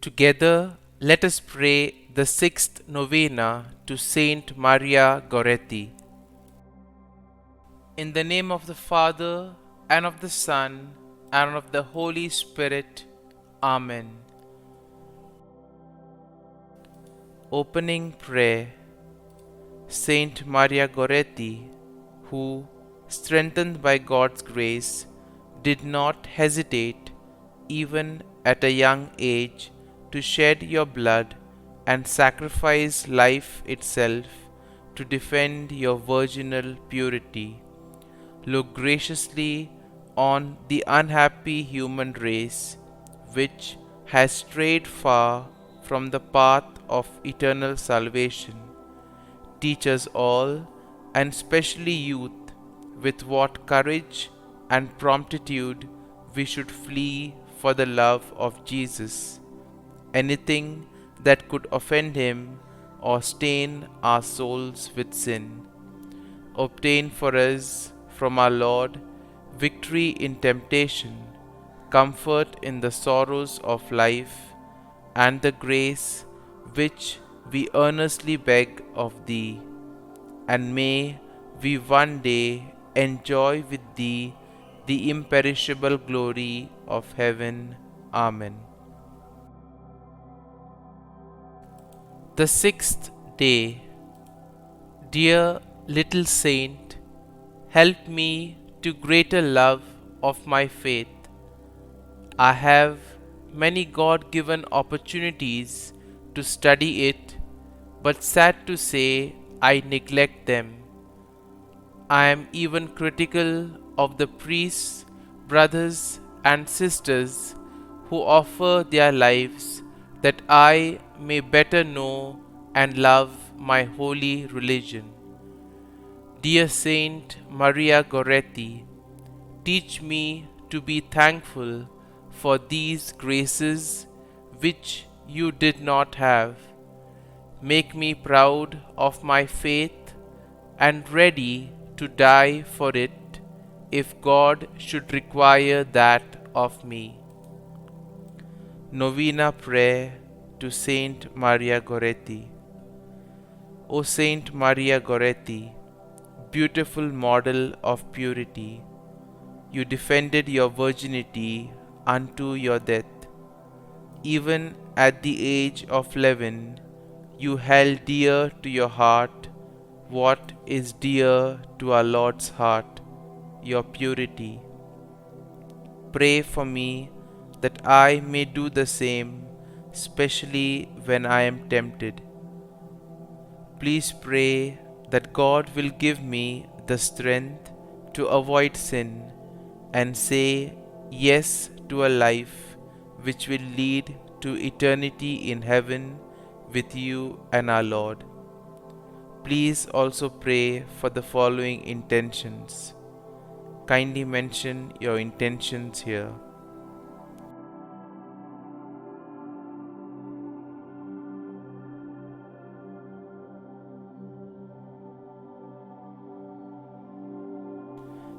Together, let us pray the sixth novena to Saint Maria Goretti. In the name of the Father, and of the Son, and of the Holy Spirit. Amen. Opening Prayer. Saint Maria Goretti, who, strengthened by God's grace, did not hesitate, even at a young age, to shed your blood and sacrifice life itself to defend your virginal purity. Look graciously on the unhappy human race, which has strayed far from the path of eternal salvation. Teach us all, and especially youth, with what courage and promptitude we should flee for the love of Jesus. Anything that could offend him or stain our souls with sin. Obtain for us from our Lord victory in temptation, comfort in the sorrows of life, and the grace which we earnestly beg of thee. And may we one day enjoy with thee the imperishable glory of heaven. Amen. The sixth day. Dear little saint, help me to greater love of my faith. I have many God-given opportunities to study it, but sad to say I neglect them. I am even critical of the priests, brothers and sisters who offer their lives that I may better know and love my holy religion. Dear Saint Maria Goretti, teach me to be thankful for these graces which you did not have. Make me proud of my faith and ready to die for it if God should require that of me. Novena Prayer to Saint Maria Goretti. O Saint Maria Goretti, beautiful model of purity, you defended your virginity unto your death. Even at the age of 11, you held dear to your heart what is dear to our Lord's heart, your purity. Pray for me that I may do the same, especially when I am tempted. Please pray that God will give me the strength to avoid sin and say yes to a life which will lead to eternity in heaven with you and our Lord. Please also pray for the following intentions. Kindly mention your intentions here.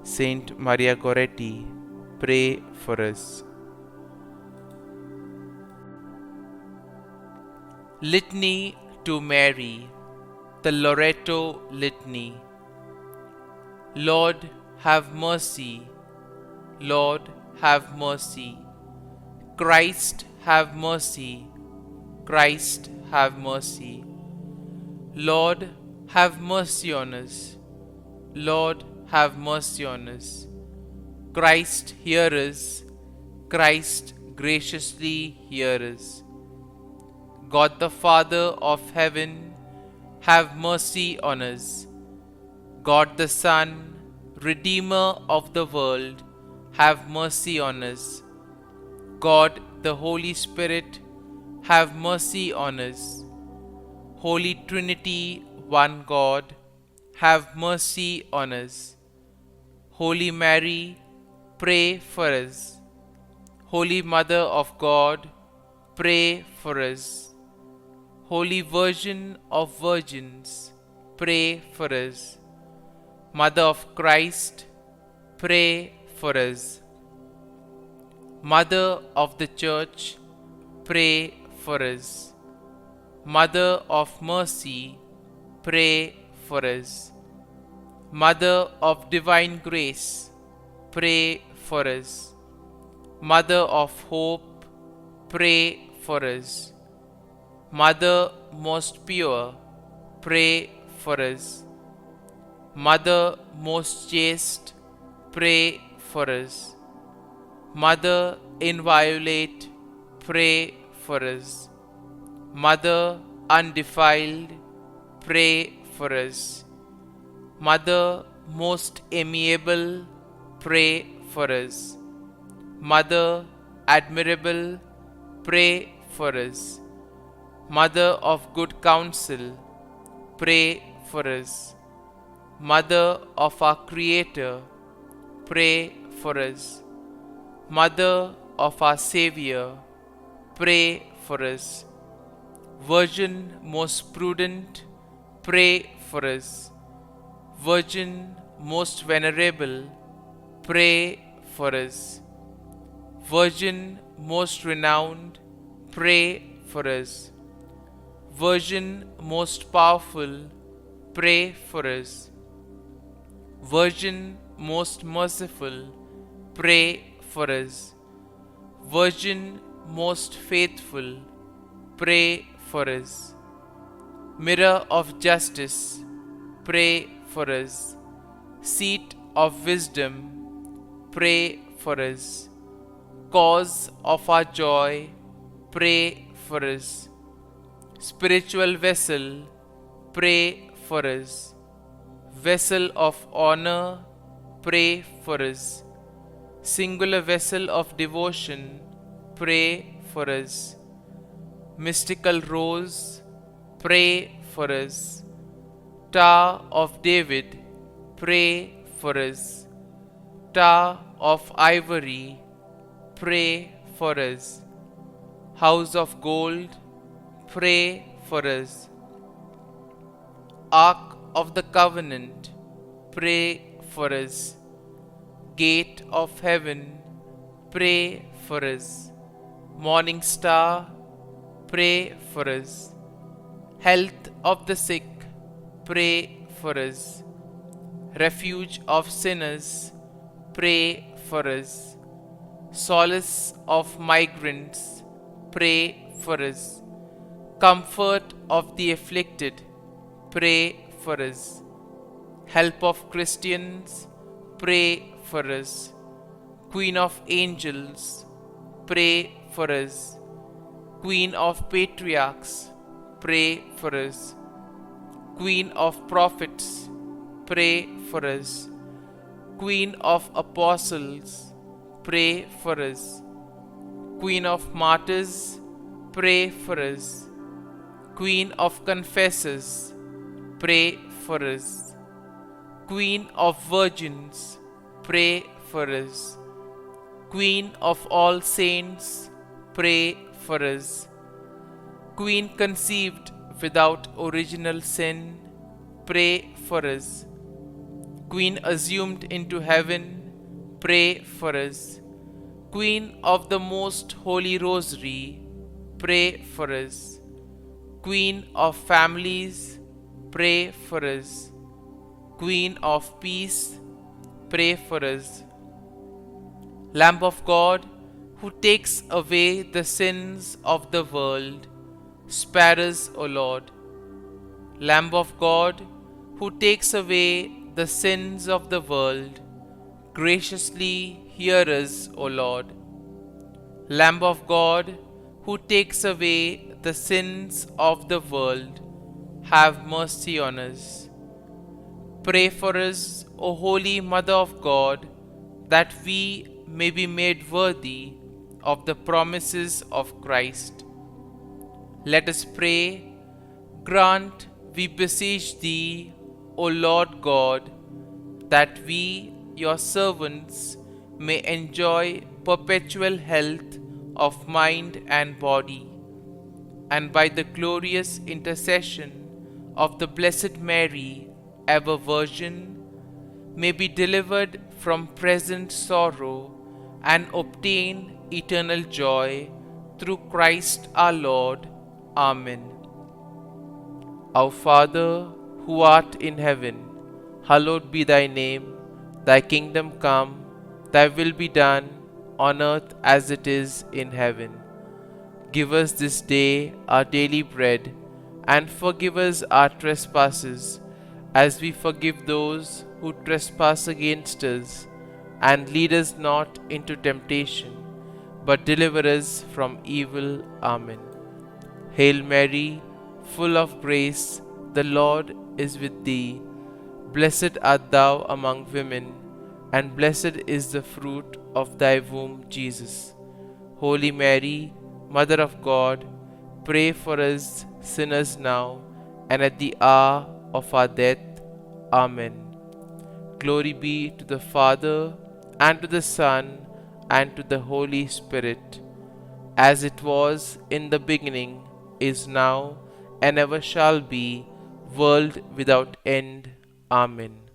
Saint Maria Goretti, pray for us. Litany to Mary, the Loreto Litany. Lord, have mercy. Lord, have mercy. Christ, have mercy. Christ, have mercy. Lord, have mercy on us. Lord, have mercy on us. Christ, hear us. Christ, graciously hear us. God the Father of heaven, have mercy on us. God the Son, Redeemer of the world, have mercy on us. God the Holy Spirit, have mercy on us. Holy Trinity, one God, have mercy on us. Holy Mary, pray for us. Holy Mother of God, pray for us. Holy Virgin of Virgins, pray for us. Mother of Christ, pray for us. Mother of the Church, pray for us. Mother of mercy, pray for us. Mother of divine grace, pray for us. Mother of hope, pray for us. Mother most pure, pray for us. Mother most chaste, pray for us. Mother inviolate, pray for us. Mother undefiled, pray for us. Mother most amiable, pray for us. Mother admirable, pray for us. Mother of good counsel, pray for us. Mother of our Creator, pray for us. Mother of our Savior, pray for us. Virgin most prudent, pray for us. Virgin most venerable, pray for us. Virgin most renowned, pray for us. Virgin most powerful, pray for us. Virgin most merciful, pray for us. Virgin most faithful, pray for us. Mirror of justice, pray for us. Seat of wisdom, pray for us. Cause of our joy, pray for us. Spiritual vessel, pray for us. Vessel of honor, pray for us. Singular vessel of devotion, pray for us. Mystical rose, pray for us. Tower of David, pray for us. Tower of ivory, pray for us. House of gold, pray for us. Ark of the covenant, pray for us. Gate of heaven, pray for us. Morning star, pray for us. Health of the sick, pray for us. Refuge of sinners, pray for us. Solace of migrants, pray for us. Comfort of the afflicted, pray for us. Help of Christians, pray for us. Queen of angels, pray for us. Queen of patriarchs, pray for us. Queen of prophets, pray for us. Queen of apostles, pray for us. Queen of martyrs, pray for us. Queen of confessors, pray for us. Queen of virgins, pray for us. Queen of all saints, pray for us. Queen conceived without original sin, pray for us. Queen assumed into heaven, pray for us. Queen of the most holy rosary, pray for us. Queen of families, pray for us. Queen of peace, pray for us. Lamb of God, who takes away the sins of the world, spare us, O Lord. Lamb of God, who takes away the sins of the world, graciously hear us, O Lord. Lamb of God, who takes away the sins of the world, have mercy on us. Pray for us, O Holy Mother of God, that we may be made worthy of the promises of Christ. Let us pray. Grant, we beseech Thee, O Lord God, that we, your servants, may enjoy perpetual health of mind and body, and by the glorious intercession of the Blessed Mary, ever Virgin, may be delivered from present sorrow and obtain eternal joy through Christ our Lord. Amen. Our Father, who art in heaven, hallowed be thy name. Thy kingdom come, thy will be done, on earth as it is in heaven. Give us this day our daily bread, and forgive us our trespasses, as we forgive those who trespass against us. And lead us not into temptation, but deliver us from evil. Amen. Hail Mary, full of grace, the Lord is with thee. Blessed art thou among women, and blessed is the fruit of thy womb, Jesus. Holy Mary, Mother of God, pray for us sinners now and at the hour of our death. Amen. Glory be to the Father, and to the Son, and to the Holy Spirit, as it was in the beginning, is now, and ever shall be, world without end. Amen.